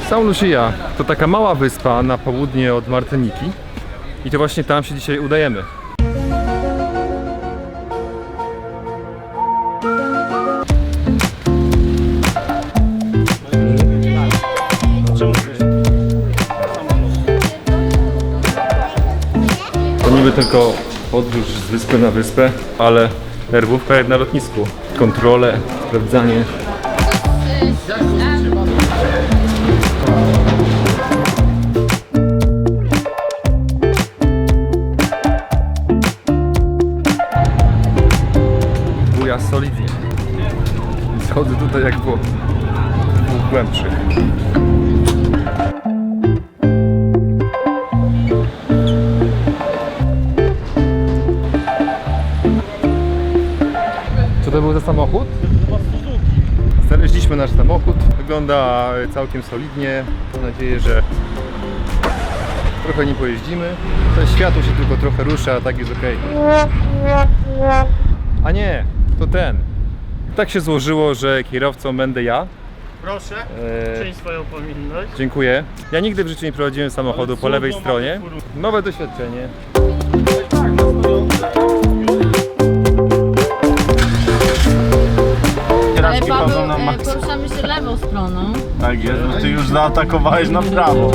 São Lucia to taka mała wyspa na południe od Martyniki i to właśnie tam się dzisiaj udajemy. To niby tylko podróż z wyspy na wyspę, ale nerwówka jak na lotnisku. Kontrole, sprawdzanie. Buja solidnie. Schodzę tutaj jak było w głębszych. Co to był za samochód? Znaleźliśmy nasz samochód. Wygląda całkiem solidnie. Mam nadzieję, że trochę nie pojeździmy. To światło się tylko trochę rusza, a tak jest ok. A nie, to ten. Tak się złożyło, że kierowcą będę ja. Proszę, czyń swoją powinność. Dziękuję. Ja nigdy w życiu nie prowadziłem samochodu po lewej stronie. Nowe doświadczenie. Ale Paweł, poruszamy się lewą stroną. Tak jest, bo ty już zaatakowałeś na prawo.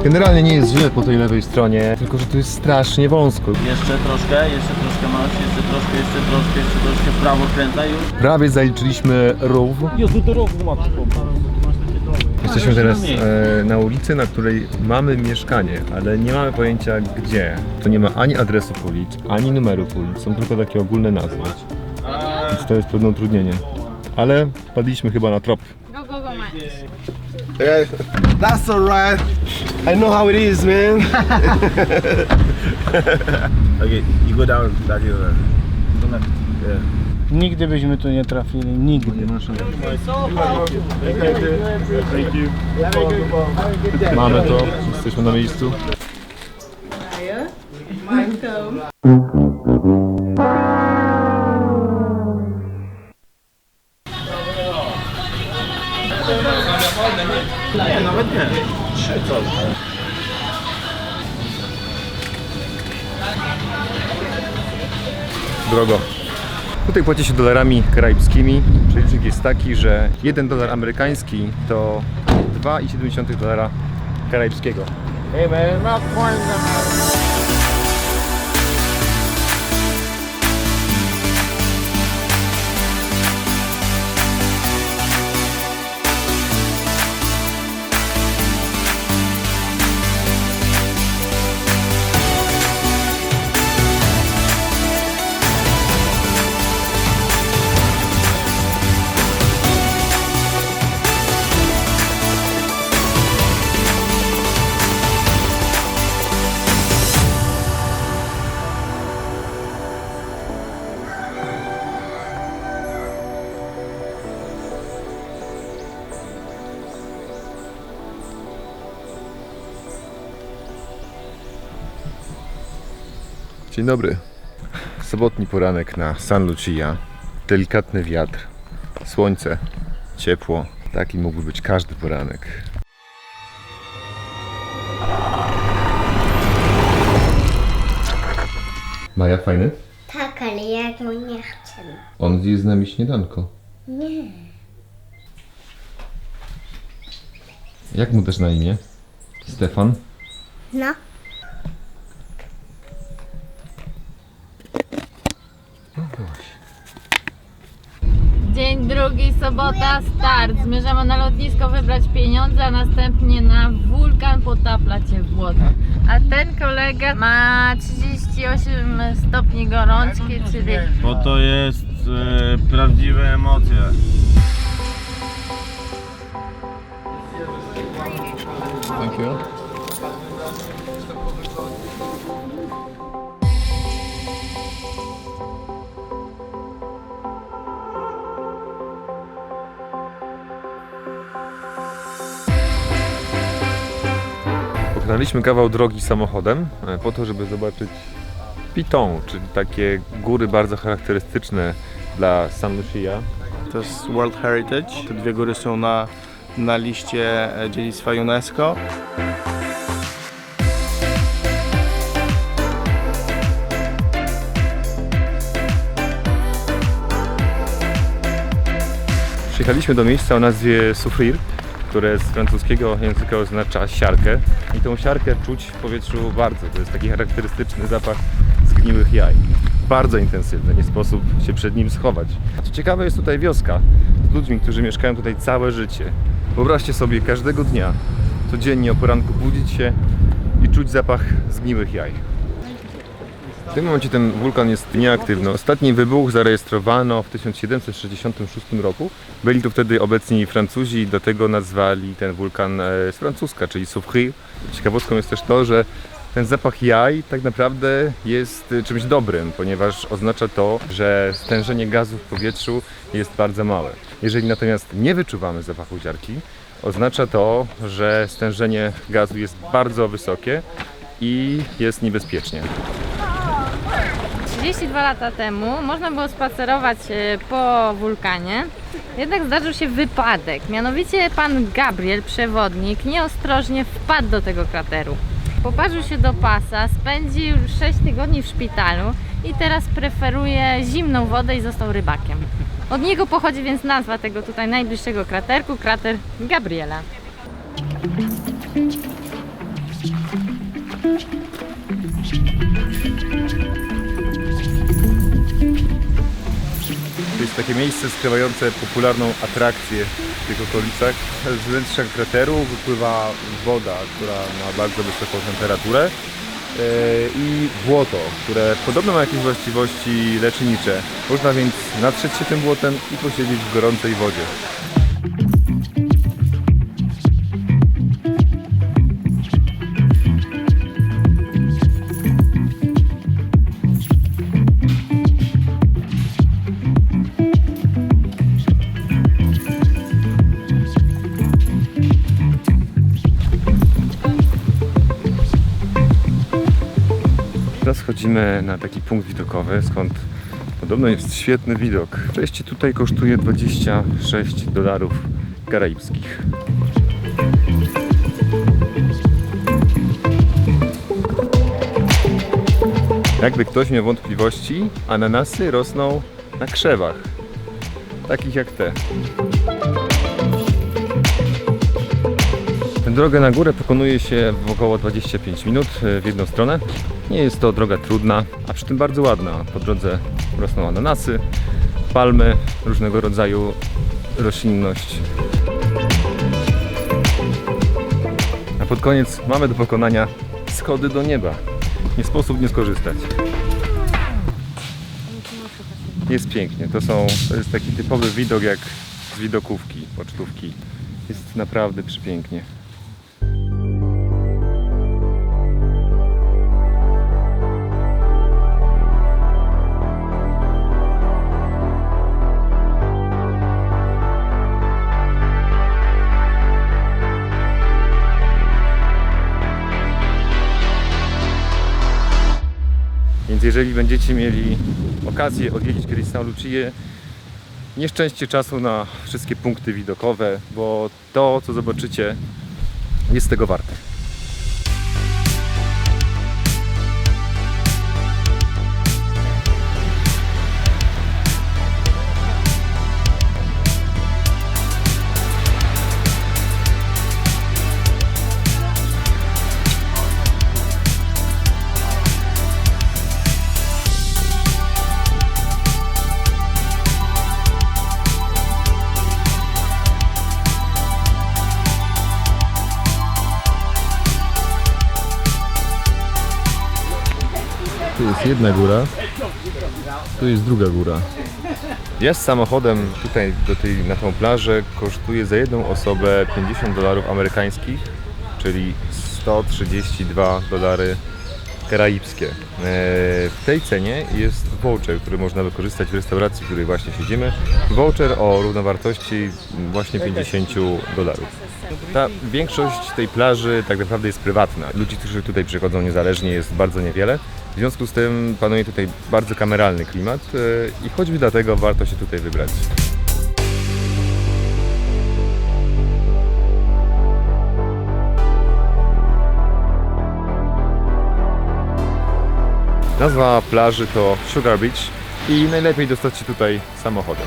Generalnie nie jest źle po tej lewej stronie, tylko że tu jest strasznie wąsko. Jeszcze troszkę masz, jeszcze troszkę w prawo kręcaj już. Prawie zaliczyliśmy rów. Jezu, do rowu masz. Jesteśmy teraz na ulicy, na której mamy mieszkanie, ale nie mamy pojęcia gdzie. Tu nie ma ani adresów ulic, ani numerów ulic, są tylko takie ogólne nazwy. Więc to jest pewne utrudnienie. Ale wpadliśmy chyba na trop. Go, man. Yeah, that's alright. I know how it is, man. Okay, you go down that hill. Yeah. Nigdy byśmy tu nie trafili, nigdy. Mamy to, jesteśmy na miejscu. Nie, nawet nie. Drogo. Tutaj płaci się dolarami karaibskimi. Przelicznik jest taki, że $1 amerykański to 2,7 dolara karaibskiego. Hey man, not point them. Dzień dobry. Sobotni poranek na San Lucia. Delikatny wiatr, słońce, ciepło. Taki mógłby być każdy poranek. Maja, fajny? Tak, ale ja go nie chcę. On zje z nami śniadanko. Nie. Jak mu też na imię? Stefan? No. Dzień drugi, sobota, start. Zmierzamy na lotnisko wybrać pieniądze, a następnie na wulkan potaplać się w błoto. A ten kolega ma 38 stopni gorączki, czyli... Bo to jest prawdziwe emocje. Thank you. Pokonaliśmy kawał drogi samochodem po to, żeby zobaczyć Piton, czyli takie góry bardzo charakterystyczne dla San Lucia. To jest World Heritage. Te dwie góry są na liście dziedzictwa UNESCO. Przyjechaliśmy do miejsca o nazwie Soufrière, które z francuskiego języka oznacza siarkę. I tą siarkę czuć w powietrzu bardzo. To jest taki charakterystyczny zapach zgniłych jaj. Bardzo intensywny, nie sposób się przed nim schować. Co ciekawe, jest tutaj wioska z ludźmi, którzy mieszkają tutaj całe życie. Wyobraźcie sobie każdego dnia, codziennie o poranku budzić się i czuć zapach zgniłych jaj. W tym momencie ten wulkan jest nieaktywny. Ostatni wybuch zarejestrowano w 1766 roku. Byli tu wtedy obecni Francuzi i dlatego nazwali ten wulkan z francuska, czyli Soufrière. Ciekawostką jest też to, że ten zapach jaj tak naprawdę jest czymś dobrym, ponieważ oznacza to, że stężenie gazu w powietrzu jest bardzo małe. Jeżeli natomiast nie wyczuwamy zapachu ziarki, oznacza to, że stężenie gazu jest bardzo wysokie i jest niebezpiecznie. 32 lata temu można było spacerować po wulkanie, jednak zdarzył się wypadek. Mianowicie pan Gabriel, przewodnik, nieostrożnie wpadł do tego krateru. Poparzył się do pasa, spędził 6 tygodni w szpitalu i teraz preferuje zimną wodę i został rybakiem. Od niego pochodzi więc nazwa tego tutaj najbliższego kraterku, krater Gabriela. To jest takie miejsce skrywające popularną atrakcję w tych okolicach. Z wnętrza krateru wypływa woda, która ma bardzo wysoką temperaturę i błoto, które podobno ma jakieś właściwości lecznicze. Można więc natrzeć się tym błotem i posiedzieć w gorącej wodzie. Teraz chodzimy na taki punkt widokowy, skąd podobno jest świetny widok. Przejście tutaj kosztuje $26 karaibskich. Jakby ktoś miał wątpliwości, ananasy rosną na krzewach, takich jak te. Drogę na górę pokonuje się w około 25 minut w jedną stronę. Nie jest to droga trudna, a przy tym bardzo ładna. Po drodze rosną ananasy, palmy, różnego rodzaju roślinność. A pod koniec mamy do pokonania schody do nieba. Nie sposób nie skorzystać. Jest pięknie. To jest taki typowy widok jak z widokówki, pocztówki. Jest naprawdę przepięknie. Więc jeżeli będziecie mieli okazję odwiedzić kiedyś San Lucie, nie szczęście czasu na wszystkie punkty widokowe, bo to, co zobaczycie, jest tego warte. Tu jest jedna góra, tu jest druga góra. Wjazd samochodem tutaj na tą plażę kosztuje za jedną osobę $50 amerykańskich, czyli $132 karaibskie. W tej cenie jest voucher, który można wykorzystać w restauracji, w której właśnie siedzimy. Voucher o równowartości właśnie $50. Ta większość tej plaży tak naprawdę jest prywatna. Ludzi, którzy tutaj przychodzą niezależnie, jest bardzo niewiele. W związku z tym panuje tutaj bardzo kameralny klimat i choćby dlatego warto się tutaj wybrać. Nazwa plaży to Sugar Beach i najlepiej dostać się tutaj samochodem.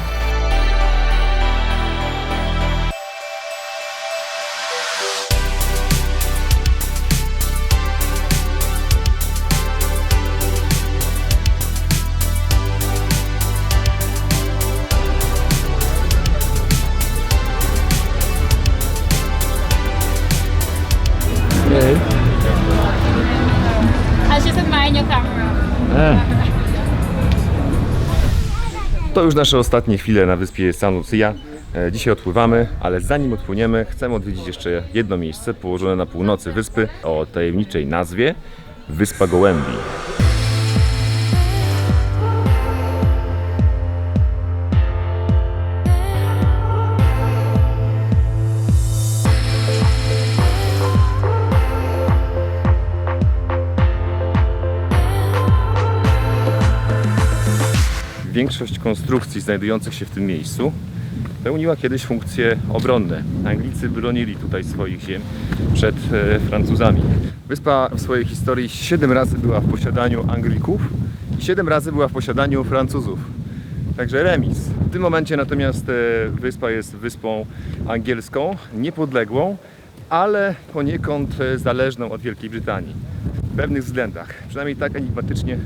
I just admire your camera. To już nasze ostatnie chwile na wyspie San Lucia. Dzisiaj odpływamy, ale zanim odpłyniemy, chcemy odwiedzić jeszcze jedno miejsce położone na północy wyspy o tajemniczej nazwie Wyspa Gołębi. Większość konstrukcji znajdujących się w tym miejscu pełniła kiedyś funkcje obronne. Anglicy bronili tutaj swoich ziem przed Francuzami. Wyspa w swojej historii 7 razy była w posiadaniu Anglików i 7 razy była w posiadaniu Francuzów. Także remis. W tym momencie natomiast wyspa jest wyspą angielską, niepodległą, ale poniekąd zależną od Wielkiej Brytanii. W pewnych względach. Przynajmniej tak enigmatycznie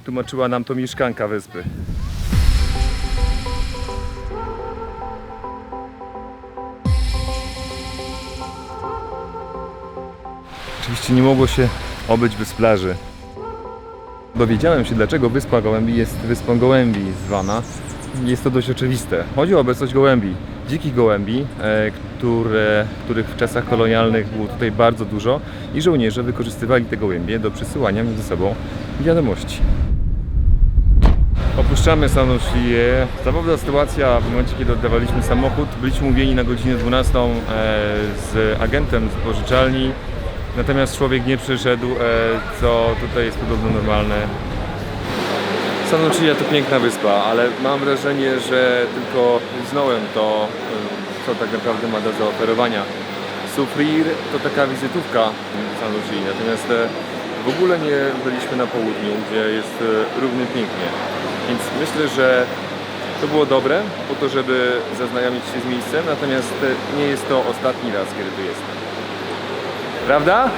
tłumaczyła nam to mieszkanka wyspy. Oczywiście nie mogło się obyć bez plaży. Dowiedziałem się, dlaczego Wyspa Gołębi jest Wyspą Gołębi zwana. Jest to dość oczywiste. Chodzi o obecność gołębi, dzikich gołębi, których w czasach kolonialnych było tutaj bardzo dużo i żołnierze wykorzystywali te gołębie do przesyłania między sobą wiadomości. Opuszczamy San Lucia. Zabawna sytuacja w momencie, kiedy oddawaliśmy samochód. Byliśmy umówieni na godzinę 12 z agentem z pożyczalni. Natomiast człowiek nie przyszedł, co tutaj jest podobno normalne. San Lucia to piękna wyspa, ale mam wrażenie, że tylko znałem to, co tak naprawdę ma do zaoferowania. Soufrière to taka wizytówka San Lucia, natomiast w ogóle nie byliśmy na południu, gdzie jest równie pięknie. Więc myślę, że to było dobre po to, żeby zaznajomić się z miejscem, natomiast nie jest to ostatni raz, kiedy tu jestem. Prawda?